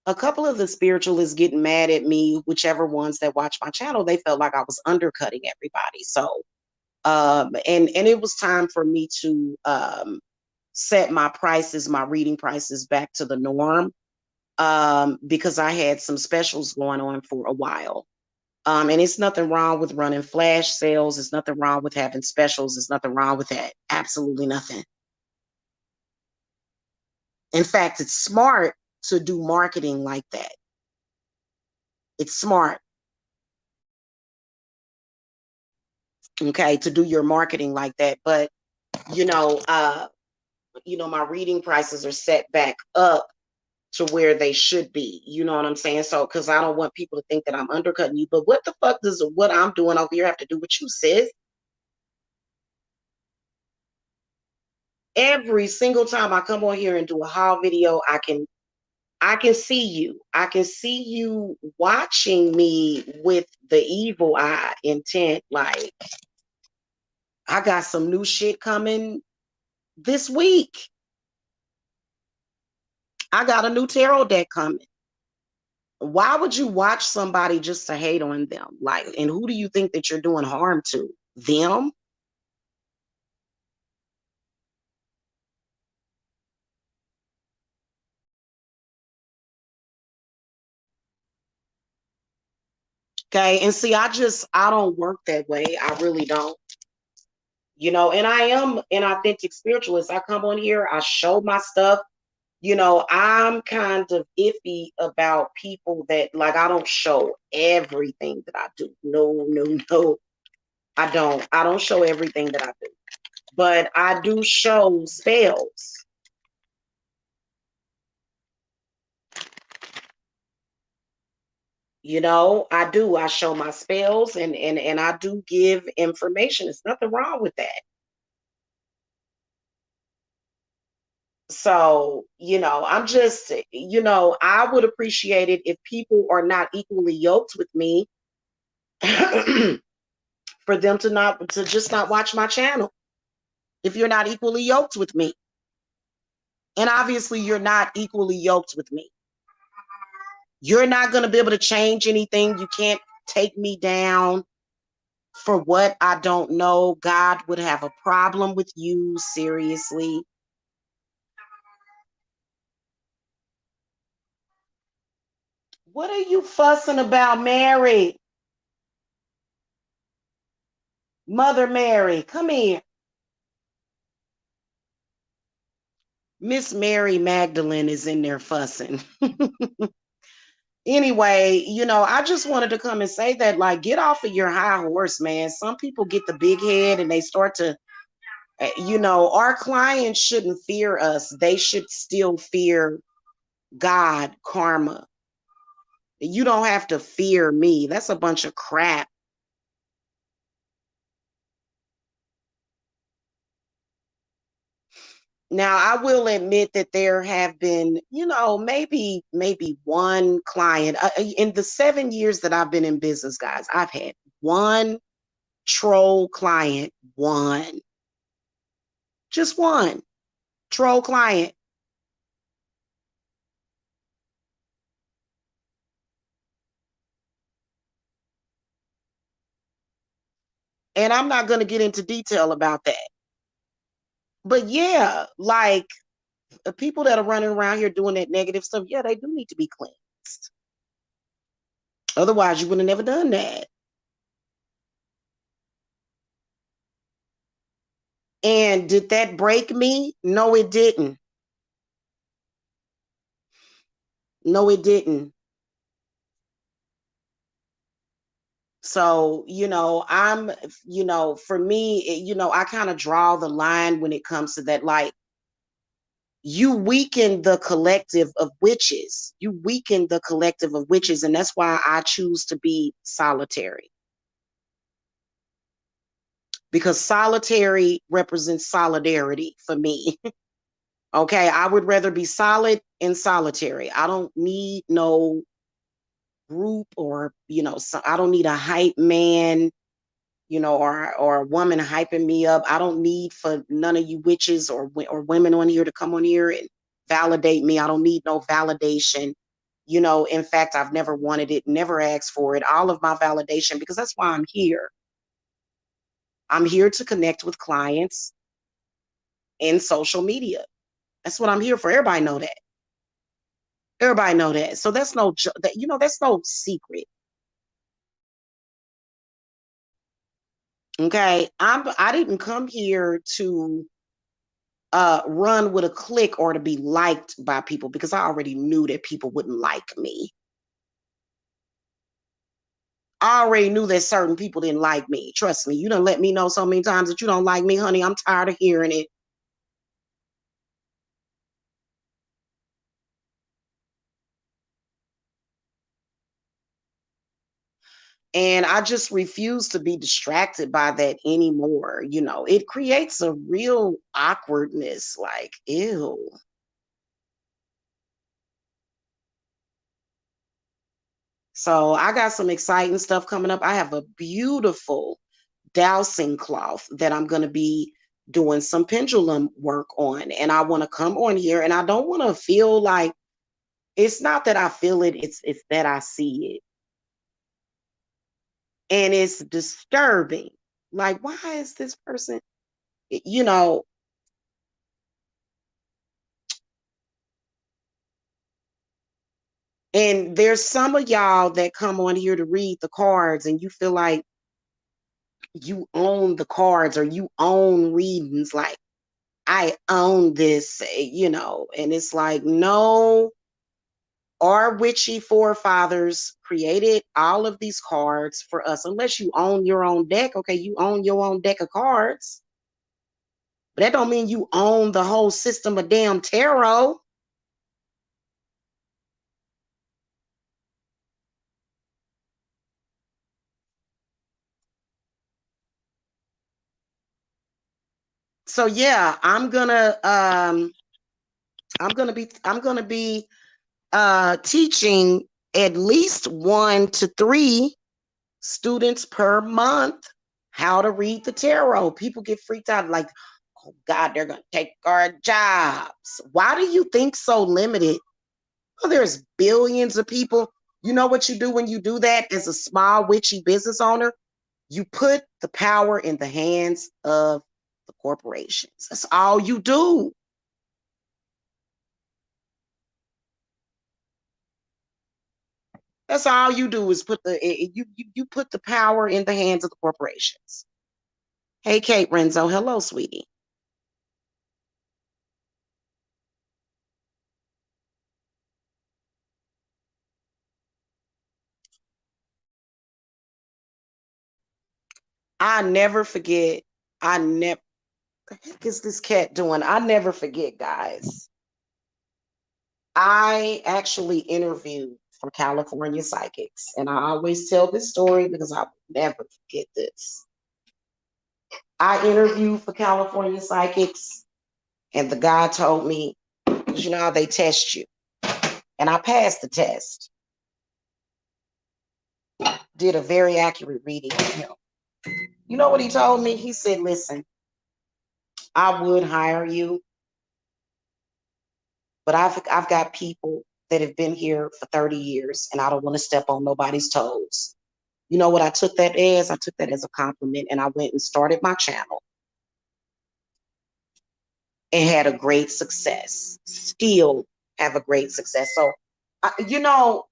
a couple of the spiritualists getting mad at me, whichever ones that watch my channel, they felt like I was undercutting everybody. So, and it was time for me to set my prices, my reading prices back to the norm, because I had some specials going on for a while. And it's nothing wrong with running flash sales. There's nothing wrong with having specials. There's nothing wrong with that. Absolutely nothing. In fact, it's smart to do marketing like that. It's smart, okay, to do your marketing like that. But my reading prices are set back up to where they should be. You know what I'm saying? So, because I don't want people to think that I'm undercutting you. But what the fuck does what I'm doing over here have to do with you, sis? Every single time I come on here and do a haul video, I can see you. I can see you watching me with the evil eye intent. Like, I got some new shit coming this week. I got a new tarot deck coming. Why would you watch somebody just to hate on them? Like, and who do you think that you're doing harm to? Them? Okay. And see, I don't work that way. I really don't. And I am an authentic spiritualist. I come on here, I show my stuff. I'm kind of iffy about people that like I don't show everything that I do. No, no, no. I don't. I don't show everything that I do. But I do show spells. I do. I show my spells and I do give information. There's nothing wrong with that. So, I'm just, I would appreciate it if people are not equally yoked with me for them to just not watch my channel. If you're not equally yoked with me. And obviously you're not equally yoked with me. You're not going to be able to change anything. You can't take me down for what I don't know. God would have a problem with you, seriously. What are you fussing about, Mary? Mother Mary, come here. Miss Mary Magdalene is in there fussing. Anyway, I just wanted to come and say that, like, get off of your high horse, man. Some people get the big head and they start to, our clients shouldn't fear us. They should still fear God, karma. You don't have to fear me. That's a bunch of crap. Now, I will admit that there have been, maybe one client in the 7 years that I've been in business, guys. I've had one troll client, one, just one troll client. And I'm not going to get into detail about that. But yeah, like people that are running around here doing that negative stuff, yeah, they do need to be cleansed. Otherwise, you would have never done that. And did that break me? No, it didn't. No, it didn't. So, for me, I kind of draw the line when it comes to that. Like, you weaken the collective of witches. You weaken the collective of witches. And that's why I choose to be solitary. Because solitary represents solidarity for me. Okay. I would rather be solid and solitary. I don't need no group or, I don't need a hype man, or a woman hyping me up. I don't need for none of you witches or women on here to come on here and validate me. I don't need no validation. In fact, I've never wanted it, never asked for it. All of my validation, because that's why I'm here. I'm here to connect with clients in social media. That's what I'm here for. Everybody know that. Everybody know that. So that's that's no secret. Okay. I didn't come here to run with a click or to be liked by people, because I already knew that people wouldn't like me. I already knew that certain people didn't like me. Trust me, you done let me know so many times that you don't like me, honey. I'm tired of hearing it. And I just refuse to be distracted by that anymore. It creates a real awkwardness, like, ew. So I got some exciting stuff coming up. I have a beautiful dowsing cloth that I'm going to be doing some pendulum work on. And I want to come on here, and I don't want to feel like, it's not that I feel it, it's that I see it. And it's disturbing. Like, why is this person, you know, and there's some of y'all that come on here to read the cards and you feel like you own the cards or you own readings. Like, I own this, and it's like, no, our witchy forefathers created all of these cards for us. Unless you own your own deck, okay, you own your own deck of cards. But that don't mean you own the whole system of damn tarot. So yeah, I'm gonna I'm gonna be teaching at least 1 to 3 students per month how to read the tarot. People get freaked out like, oh God, they're gonna take our jobs. Why do you think so limited? Well, there's billions of people. You know what you do when you do that as a small witchy business owner? You put the power in the hands of the corporations. That's all you do. That's all you do is put you put the power in the hands of the corporations. Hey, Kate Renzo. Hello, sweetie. I never forget. I never. The heck is this cat doing? I never forget, guys. I actually interviewed for California Psychics, and I always tell this story because I will never forget this. I interviewed for California Psychics, and the guy told me, because you know how they test you, and I passed the test. Did a very accurate reading of him. You know what he told me? He said, "Listen, I would hire you, but I've got people that have been here for 30 years, and I don't want to step on nobody's toes." You know what I took that as? I took that as a compliment, and I went and started my channel and had a great success. Still have a great success. So, you know,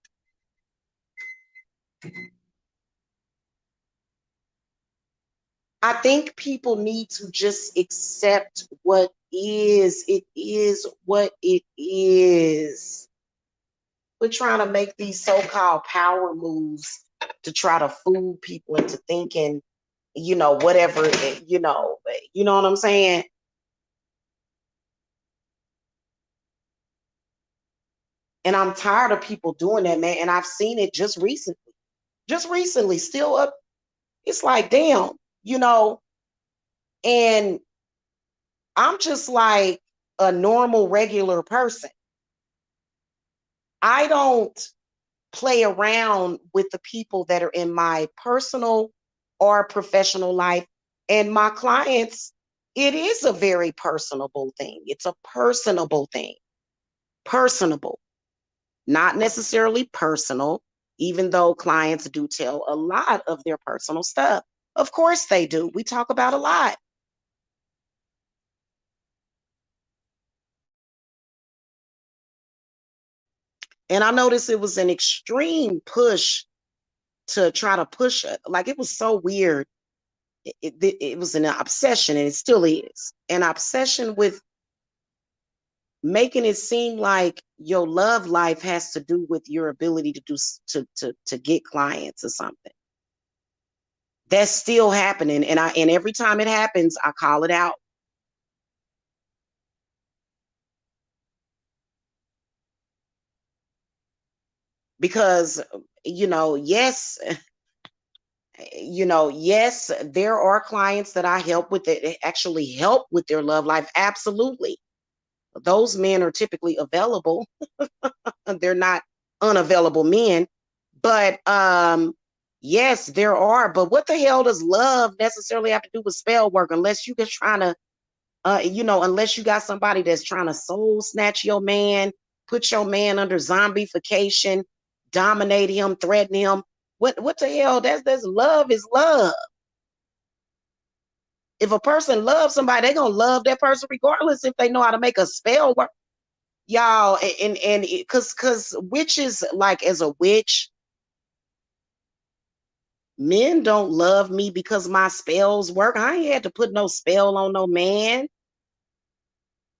I think people need to just accept what is. It is what it is. We're trying to make these so-called power moves to try to fool people into thinking, whatever, you know what I'm saying? And I'm tired of people doing that, man. And I've seen it just recently, still up. It's like, damn, you know, and I'm just like a normal, regular person. I don't play around with the people that are in my personal or professional life. And my clients, it is a very personable thing. It's a personable thing. Personable, not necessarily personal, even though clients do tell a lot of their personal stuff. Of course they do. We talk about a lot. And I noticed it was an extreme push to try to push it. Like it was so weird. It was an obsession, and it still is an obsession with making it seem like your love life has to do with your ability to do to get clients or something. That's still happening, and every time it happens, I call it out. Because yes, yes, there are clients that I help with that actually help with their love life. Absolutely. Those men are typically available. They're not unavailable men. But yes, there are. But what the hell does love necessarily have to do with spell work unless you just trying to unless you got somebody that's trying to soul snatch your man, put your man under zombification, dominate him, threaten him. What the hell? That's love is love. If a person loves somebody, they're gonna love that person regardless if they know how to make a spell work. Y'all, and because witches, like as a witch, men don't love me because my spells work. I ain't had to put no spell on no man.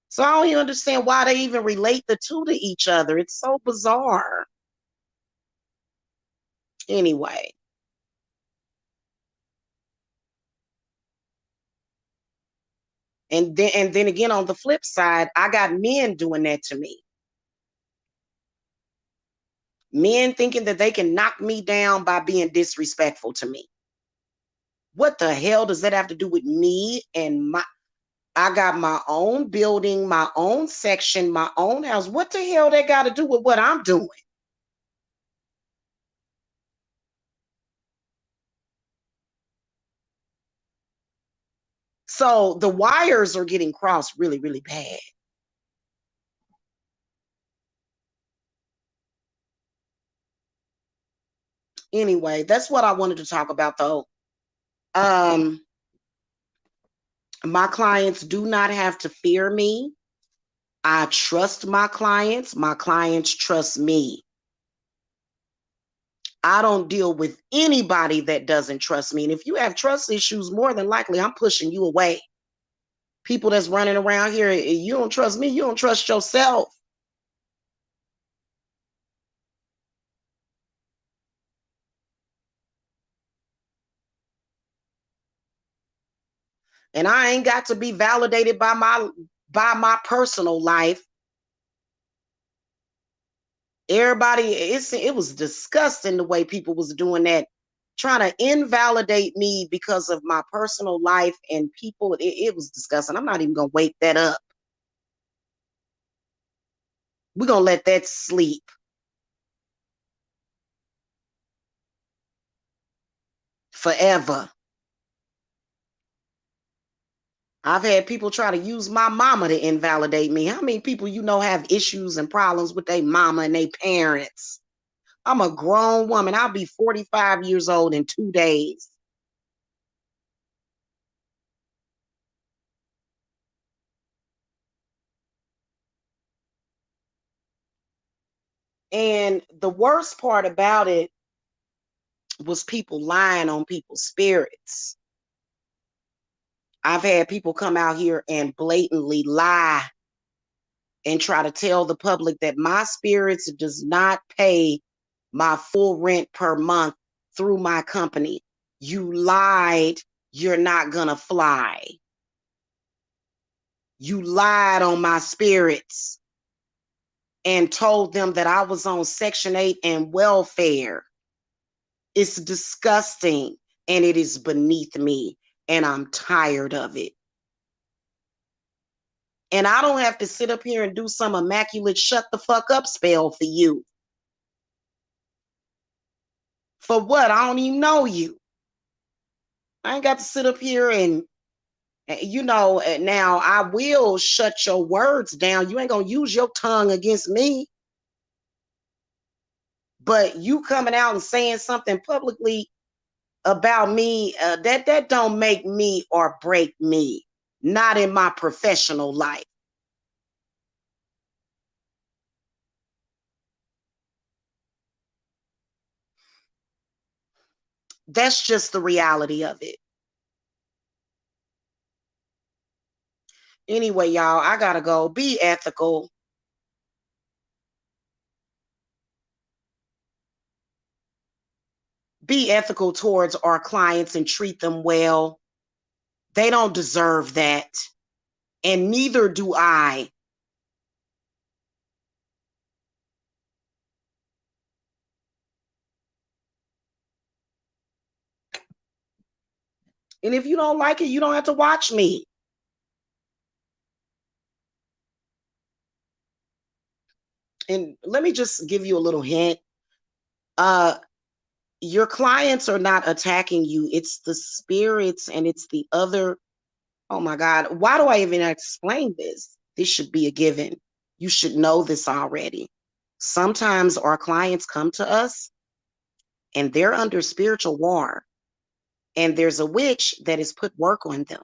So I don't even understand why they even relate the two to each other. It's so bizarre. Anyway, and then again on the flip side, I got men doing that to me. Men thinking that they can knock me down by being disrespectful to me. What the hell does that have to do with me and my I got my own building, my own section, my own house. What the hell that got to do with what I'm doing? So the wires are getting crossed really, really bad. Anyway, that's what I wanted to talk about though. Um, my clients do not have to fear me. I trust my clients. My clients trust me. I don't deal with anybody that doesn't trust me. And if you have trust issues, more than likely, I'm pushing you away. People that's running around here, you don't trust me, you don't trust yourself. And I ain't got to be validated by my personal life. Everybody, it was disgusting the way people was doing that, trying to invalidate me because of my personal life and people. It was disgusting. I'm not even gonna wake that up. We're gonna let that sleep forever. I've had people try to use my mama to invalidate me. How many people you know have issues and problems with their mama and their parents? I'm a grown woman. I'll be 45 years old in 2 days. And the worst part about it was people lying on people's spirits. I've had people come out here and blatantly lie and try to tell the public that my spirits does not pay my full rent per month through my company. You lied. You're not gonna fly. You lied on my spirits and told them that I was on Section 8 and welfare. It's disgusting and it is beneath me, and I'm tired of it. And I don't have to sit up here and do some immaculate shut the fuck up spell for you. For what? I don't even know you. I ain't got to sit up here and, now I will shut your words down. You ain't going to use your tongue against me. But you coming out and saying something publicly about me, that don't make me or break me. Not in my professional life. That's just the reality of it. Anyway, y'all, I gotta go. Be ethical. Be ethical towards our clients and treat them well. They don't deserve that. And neither do I. And if you don't like it, you don't have to watch me. And let me just give you a little hint. Uh, your clients are not attacking you. It's the spirits and it's the other. Oh my God. Why do I even explain this? This should be a given. You should know this already. Sometimes our clients come to us and they're under spiritual war, and there's a witch that has put work on them.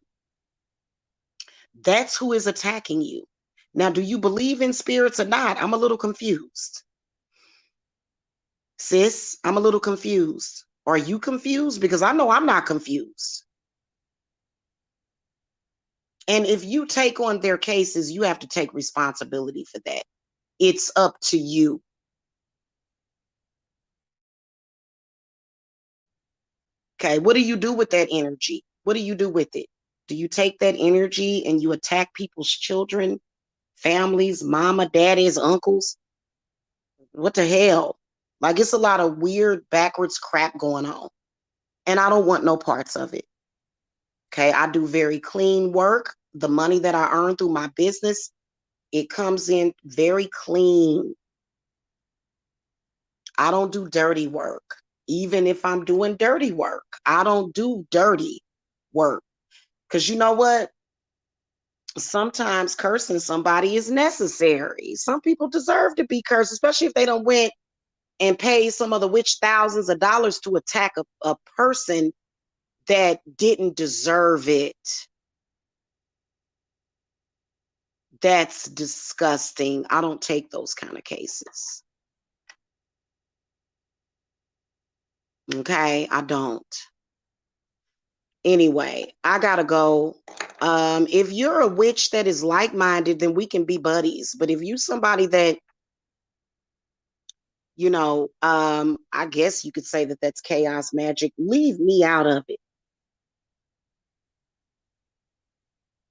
That's who is attacking you. Now, do you believe in spirits or not? I'm a little confused. Sis, I'm a little confused. Are you confused? Because I know I'm not confused. And if you take on their cases, you have to take responsibility for that. It's up to you. Okay, what do you do with that energy? What do you do with it? Do you take that energy and you attack people's children, families, mama, daddies, uncles? What the hell? Like, it's a lot of weird backwards crap going on. And I don't want no parts of it. Okay, I do very clean work. the money that I earn through my business, it comes in very clean. I don't do dirty work. Even if I'm doing dirty work, I don't do dirty work. Because you know what? Sometimes cursing somebody is necessary. Some people deserve to be cursed, especially if they don't went and paid some of the witch thousands of dollars to attack a person that didn't deserve it. That's disgusting. I don't take those kind of cases. Okay, I don't. Anyway, I gotta go. If you're a witch that is like-minded, then we can be buddies. But if you somebody that, I guess you could say that that's chaos magic, leave me out of it.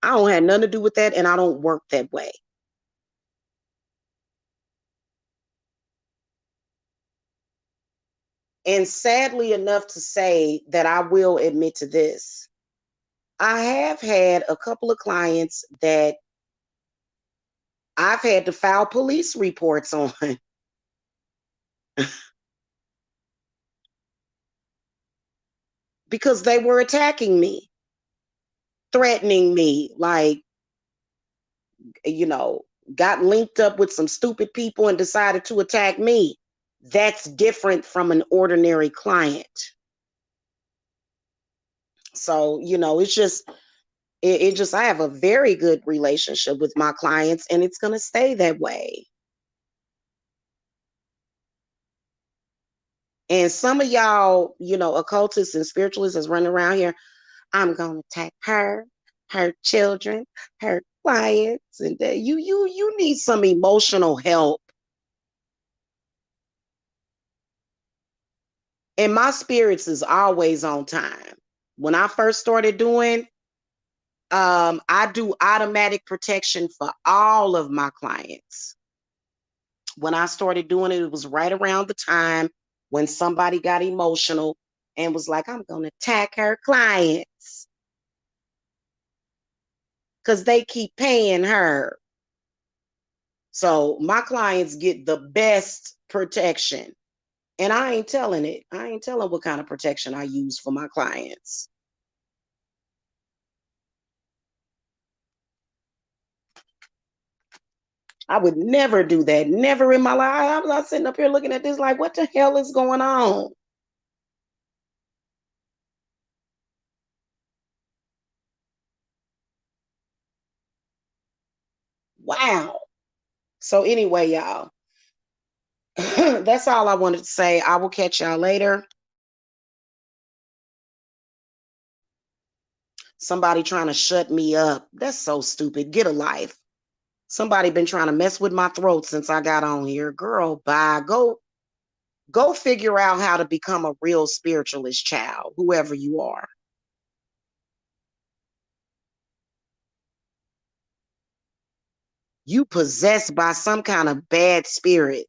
I don't have nothing to do with that, and I don't work that way. And sadly enough to say that I will admit to this, I have had a couple of clients that I've had to file police reports on because they were attacking me, threatening me, like, you know, got linked up with some stupid people and decided to attack me. That's different from an ordinary client. So, it's just, I have a very good relationship with my clients, and it's going to stay that way. And some of y'all, occultists and spiritualists is running around here. I'm going to attack her children, her clients, and you need some emotional help. And my spirits is always on time. When I first started doing, I do automatic protection for all of my clients. When I started doing it, it was right around the time when somebody got emotional and was like, I'm going to attack her clients because they keep paying her. So my clients get the best protection. And I ain't telling it. I ain't telling what kind of protection I use for my clients. I would never do that. Never in my life. I'm not sitting up here looking at this like, what the hell is going on? Wow. So anyway, y'all, that's all I wanted to say. I will catch y'all later. Somebody trying to shut me up. That's so stupid. Get a life. Somebody been trying to mess with my throat since I got on here. Girl, bye. Go figure out how to become a real spiritualist, child, whoever you are. You possessed by some kind of bad spirit.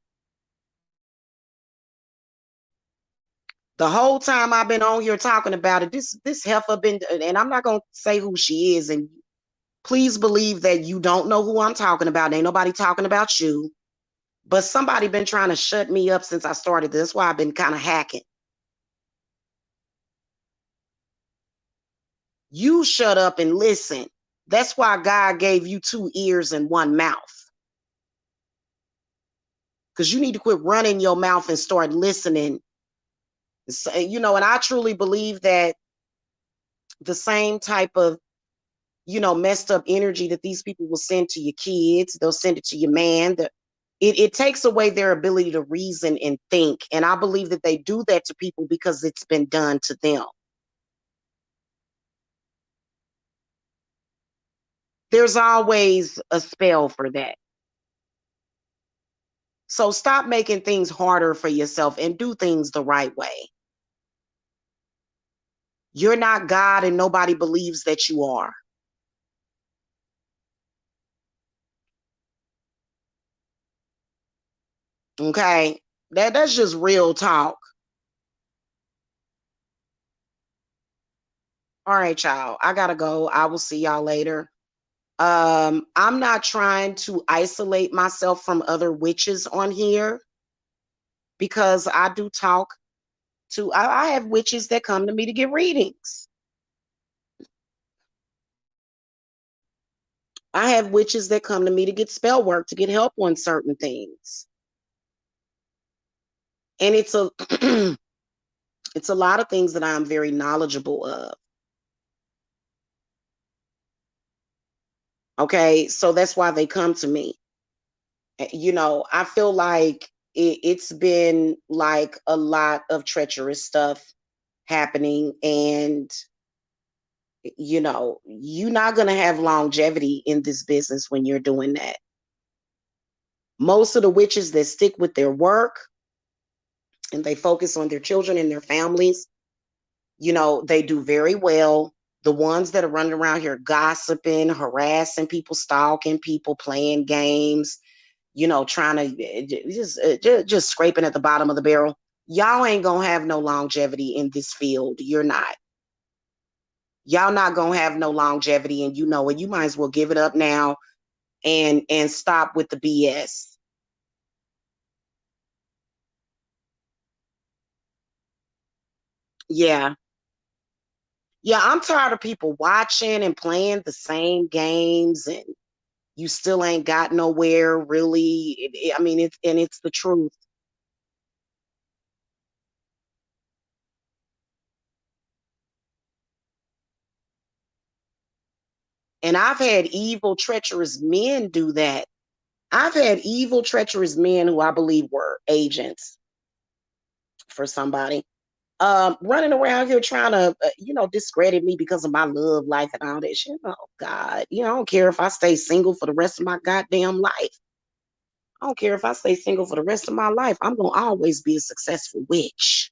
The whole time I've been on here talking about it, this heifer been, and I'm not gonna say who she is, and please believe that you don't know who I'm talking about. Ain't nobody talking about you. But somebody been trying to shut me up since I started this. That's why I've been kind of hacking. You shut up and listen. That's why God gave you two ears and one mouth. Because you need to quit running your mouth and start listening. And I truly believe that the same type of, messed up energy that these people will send to your kids, they'll send it to your man. It takes away their ability to reason and think. And I believe that they do that to people because it's been done to them. There's always a spell for that. So stop making things harder for yourself and do things the right way. You're not God and nobody believes that you are. Okay? That's just real talk. All right, y'all. I gotta go. I will see y'all later. I'm not trying to isolate myself from other witches on here because I do talk to, I have witches that come to me to get readings. I have witches that come to me to get spell work, to get help on certain things. And it's a it's a lot of things that I'm very knowledgeable of. Okay, so that's why they come to me. You know, I feel like it's been like a lot of treacherous stuff happening, and you know, you're not going to have longevity in this business when you're doing that. Most of the witches that stick with their work and they focus on their children and their families, you know, they do very well. The ones that are running around here gossiping, harassing people, stalking people, playing games, you know, trying to just scraping at the bottom of the barrel. Y'all ain't gonna have no longevity in this field. You're not. Y'all not gonna have no longevity, and you know it. You might as well give it up now and stop with the BS. Yeah. Yeah, I'm tired of people watching and playing the same games, and you still ain't got nowhere really. I mean, it's the truth. And I've had evil, treacherous men do that. I've had evil, treacherous men who I believe were agents for somebody, running around here trying to, you know, discredit me because of my love life and all that shit. Oh God, you know, I don't care if I stay single for the rest of my goddamn life. I don't care if I stay single for the rest of my life. I'm gonna always be a successful witch.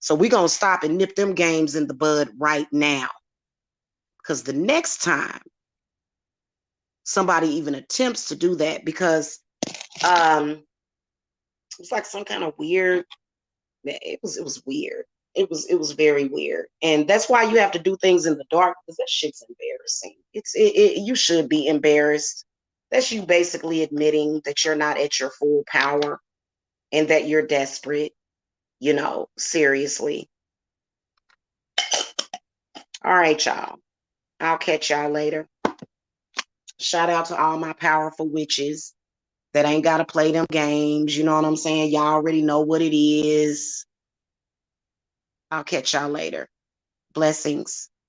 So we're gonna stop and nip them games in the bud right now. Because the next time somebody even attempts to do that, because um it's like some kind of weird, it was weird. It was very weird. And that's why you have to do things in the dark, because that shit's embarrassing. You should be embarrassed. That's you basically admitting that you're not at your full power and that you're desperate, you know, seriously. All right, y'all. I'll catch y'all later. Shout out to all my powerful witches that ain't got to play them games. You know what I'm saying? Y'all already know what it is. I'll catch y'all later. Blessings.